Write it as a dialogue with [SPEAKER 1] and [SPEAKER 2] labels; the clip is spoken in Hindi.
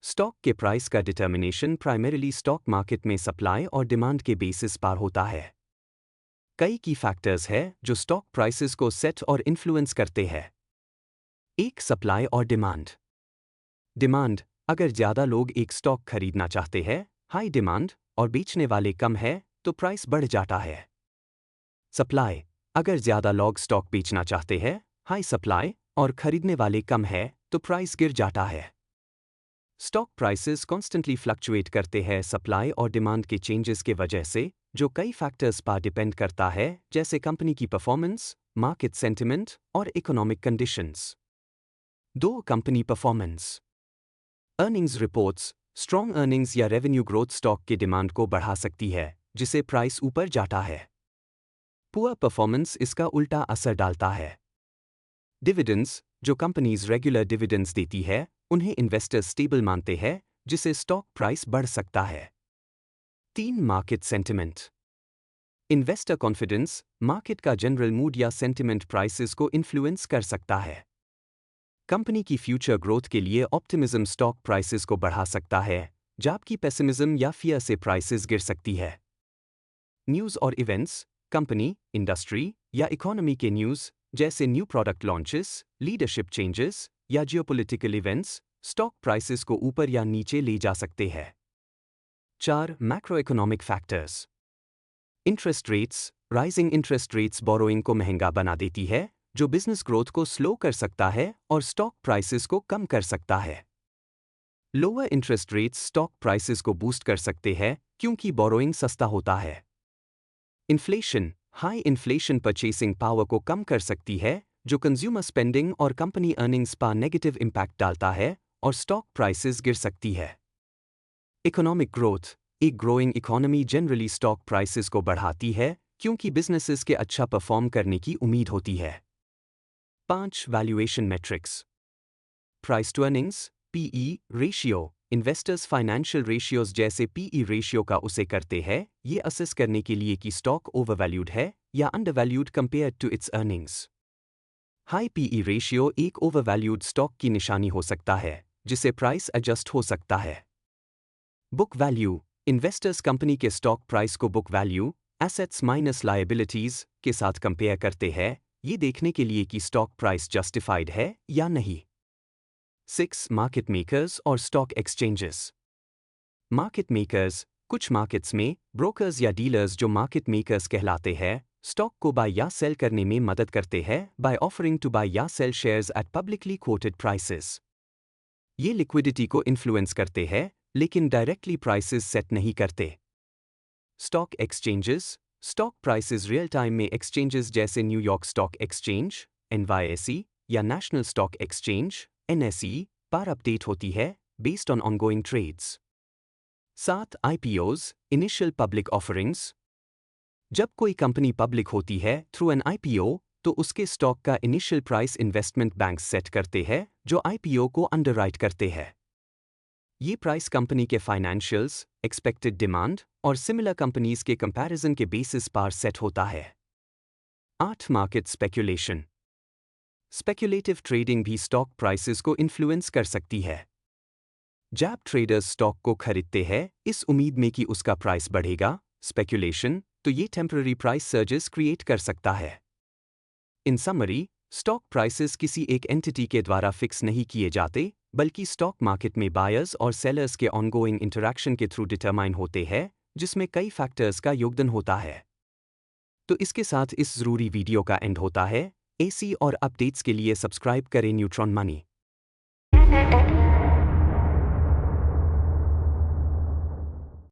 [SPEAKER 1] स्टॉक के प्राइस का डिटर्मिनेशन प्राइमरीली स्टॉक मार्केट में सप्लाई और डिमांड के बेसिस पर होता है। कई की फैक्टर्स हैं जो स्टॉक प्राइसेस को सेट और इन्फ्लुएंस करते हैं। एक, सप्लाई और डिमांड। डिमांड, अगर ज़्यादा लोग एक स्टॉक खरीदना चाहते हैं, हाई डिमांड, और बेचने वाले कम है, तो प्राइस बढ़ जाता है। सप्लाई, अगर ज़्यादा लोग स्टॉक बेचना चाहते हैं, हाई सप्लाई, और खरीदने वाले कम है, तो प्राइस गिर जाता है। स्टॉक प्राइसेस कॉन्स्टेंटली फ्लक्चुएट करते हैं सप्लाई और डिमांड के चेंजेस के वजह से, जो कई फैक्टर्स पर डिपेंड करता है, जैसे कंपनी की परफॉर्मेंस, मार्केट सेंटिमेंट और economic conditions. 2, company performance. Earnings reports, strong earnings या रेवेन्यू ग्रोथ स्टॉक की डिमांड को बढ़ा सकती है, जिसे प्राइस ऊपर जाता है। पुअर परफॉर्मेंस इसका उल्टा असर डालता है। डिविडेंड्स, जो कंपनीज रेगुलर डिविडेंड्स देती है, उन्हें इन्वेस्टर्स स्टेबल मानते हैं, जिसे स्टॉक प्राइस बढ़ सकता है। 3, market sentiment. Investor confidence, market का जनरल मूड या सेंटिमेंट प्राइसेस को इन्फ्लुएंस कर सकता है। कंपनी की फ्यूचर ग्रोथ के लिए ऑप्टिमिज्म स्टॉक प्राइसेस को बढ़ा सकता है, जबकि पेसिमिज्म या फियर से प्राइसेस गिर सकती है। न्यूज़ और इवेंट्स, कंपनी, इंडस्ट्री या इकोनॉमी के न्यूज़, जैसे new product launches, leadership changes या जियोपॉलिटिकल इवेंट्स, स्टॉक प्राइसेस को ऊपर या नीचे ले जा सकते हैं। 4, macro economic factors. Interest rates, rising interest rates borrowing को महंगा बना देती है, जो बिजनेस ग्रोथ को स्लो कर सकता है और स्टॉक प्राइसेस को कम कर सकता है। Lower interest rates stock prices को बूस्ट कर सकते हैं, क्योंकि बोरोइंग सस्ता होता है। Inflation, high inflation purchasing power को कम कर सकती है, जो कंज्यूमर स्पेंडिंग और कंपनी अर्निंग्स पर नेगेटिव इंपैक्ट डालता है और स्टॉक प्राइसेस गिर सकती है। इकोनॉमिक ग्रोथ, एक growing economy generally stock prices को बढ़ाती है, क्योंकि बिजनेसेस के अच्छा परफॉर्म करने की उम्मीद होती है। 5, valuation matrix. Price to earnings, PE ratio, investors financial ratios जैसे पीई रेशियो का उसे करते हैं, ये असेस करने के लिए कि स्टॉक ओवरवैल्यूड है या undervalued compare to its earnings. High PE ratio एक ओवरवैल्यूड स्टॉक की निशानी हो सकता है, जिसे प्राइस एडजस्ट हो सकता है। बुक वैल्यू, इन्वेस्टर्स कंपनी के स्टॉक प्राइस को book value, assets minus liabilities के साथ कंपेयर करते हैं, ये देखने के लिए कि स्टॉक प्राइस जस्टिफाइड है या नहीं। 6, मार्केट मेकर्स और स्टॉक एक्सचेंजेस। मार्केट मेकर्स, कुछ मार्केट्स में ब्रोकर्स या डीलर्स जो मार्केट मेकर्स कहलाते हैं, स्टॉक को बाय या सेल करने में मदद करते हैं बाय ऑफरिंग टू बाय या sell shares at publicly quoted prices. ये लिक्विडिटी को इन्फ्लुएंस करते हैं, लेकिन डायरेक्टली प्राइसेस सेट नहीं करते। Stock exchanges, stock prices real time में एक्सचेंजेस जैसे न्यूयॉर्क स्टॉक एक्सचेंज (NYSE) या नेशनल स्टॉक एक्सचेंज (NSE) पर अपडेट होती है, based on ongoing trades. 7, IPOs, initial public offerings. जब कोई कंपनी पब्लिक होती है थ्रू एन IPO, तो उसके स्टॉक का initial price investment banks set करते हैं, जो IPO को अंडरराइट करते हैं। ये प्राइस कंपनी के फाइनेंशियल्स, एक्सपेक्टेड डिमांड और सिमिलर कंपनीज के कंपैरिजन के बेसिस पर सेट होता है। 8, मार्केट स्पेक्यूलेशन। स्पेक्यूलेटिव ट्रेडिंग भी स्टॉक प्राइसेस को इन्फ्लुएंस कर सकती है। जब ट्रेडर्स स्टॉक को खरीदते हैं इस उम्मीद में कि उसका प्राइस बढ़ेगा, स्पेक्यूलेशन, तो ये टेम्पररी प्राइस सर्जेस क्रिएट कर सकता है। इन समरी, स्टॉक प्राइसेस किसी एक एंटिटी के द्वारा फिक्स नहीं किए जाते, बल्कि स्टॉक मार्केट में बायर्स और सेलर्स के ऑनगोइंग इंटरैक्शन के थ्रू डिटरमाइन होते हैं, जिसमें कई फैक्टर्स का योगदान होता है। तो इसके साथ इस ज़रूरी वीडियो का एंड होता है। ऐसी और अपडेट्स के लिए सब्सक्राइब करें न्यूट्रॉन मनी।